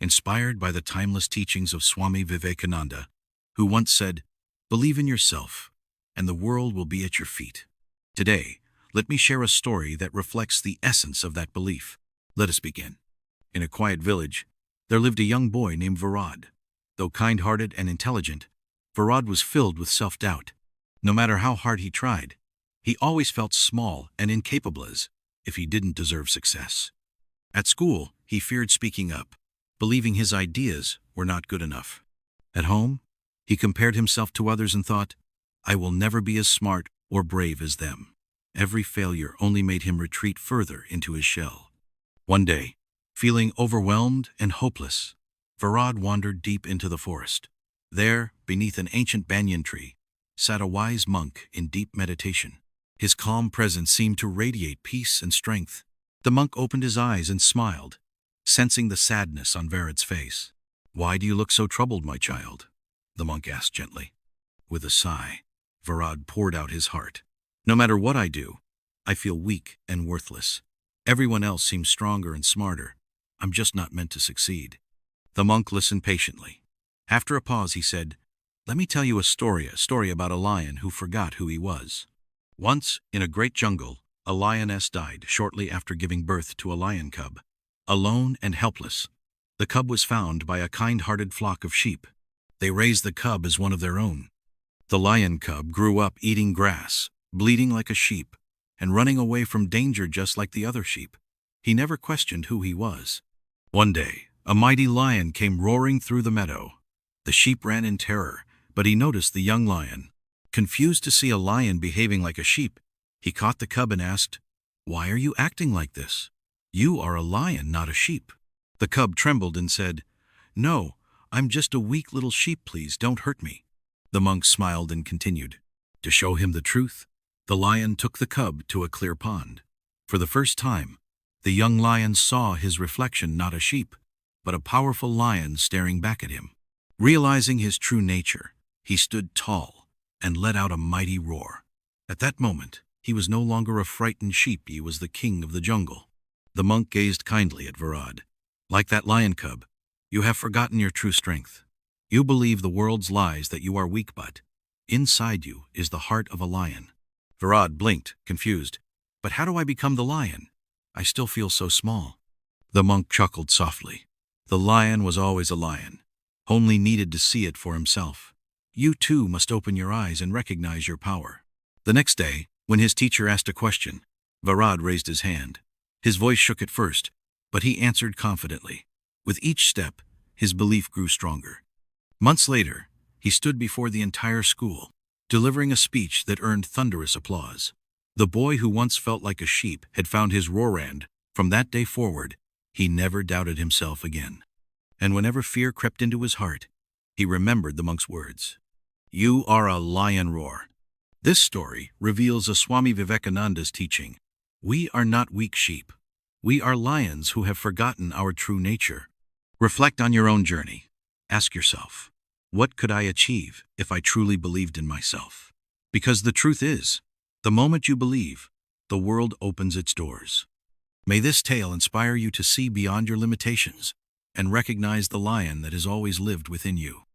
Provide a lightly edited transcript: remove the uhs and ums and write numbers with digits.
inspired by the timeless teachings of Swami Vivekananda, who once said, "Believe in yourself, and the world will be at your feet." Today, let me share a story that reflects the essence of that belief. Let us begin. In a quiet village, there lived a young boy named Virad. Though kind-hearted and intelligent, Virad was filled with self-doubt. No matter how hard he tried, he always felt small and incapable as if he didn't deserve success. At school, he feared speaking up, believing his ideas were not good enough. At home, he compared himself to others and thought, "I will never be as smart or brave as them." Every failure only made him retreat further into his shell. One day, feeling overwhelmed and hopeless, Virad wandered deep into the forest. There, beneath an ancient banyan tree, sat a wise monk in deep meditation. His calm presence seemed to radiate peace and strength. The monk opened his eyes and smiled, sensing the sadness on Virad's face. "Why do you look so troubled, my child?" the monk asked gently. With a sigh, Virad poured out his heart. "No matter what I do, I feel weak and worthless. Everyone else seems stronger and smarter. I'm just not meant to succeed." The monk listened patiently. After a pause, he said, "Let me tell you a story about a lion who forgot who he was. Once, in a great jungle, a lioness died shortly after giving birth to a lion cub. Alone and helpless, the cub was found by a kind-hearted flock of sheep. They raised the cub as one of their own. The lion cub grew up eating grass, bleating like a sheep, and running away from danger just like the other sheep. He never questioned who he was. One day, a mighty lion came roaring through the meadow. The sheep ran in terror, but he noticed the young lion. Confused to see a lion behaving like a sheep, he caught the cub and asked, "Why are you acting like this? You are a lion, not a sheep." The cub trembled and said, "No, I'm just a weak little sheep, please don't hurt me." The monk smiled and continued. To show him the truth, the lion took the cub to a clear pond. For the first time, the young lion saw his reflection, not a sheep, but a powerful lion staring back at him. Realizing his true nature, he stood tall and let out a mighty roar. At that moment, he was no longer a frightened sheep, he was the king of the jungle. The monk gazed kindly at Virad. "Like that lion cub, you have forgotten your true strength. You believe the world's lies that you are weak, but inside you is the heart of a lion." Virad blinked, confused. "But how do I become the lion? I still feel so small." The monk chuckled softly. "The lion was always a lion, only needed to see it for himself. You too must open your eyes and recognize your power." The next day, when his teacher asked a question, Virad raised his hand. His voice shook at first, but he answered confidently. With each step, his belief grew stronger. Months later, he stood before the entire school, delivering a speech that earned thunderous applause. The boy who once felt like a sheep had found his roar, and from that day forward, he never doubted himself again. And whenever fear crept into his heart, he remembered the monk's words, "You are a lion roar." This story reveals a Swami Vivekananda's teaching. We are not weak sheep. We are lions who have forgotten our true nature. Reflect on your own journey. Ask yourself, what could I achieve if I truly believed in myself? Because the truth is, the moment you believe, the world opens its doors. May this tale inspire you to see beyond your limitations and recognize the lion that has always lived within you.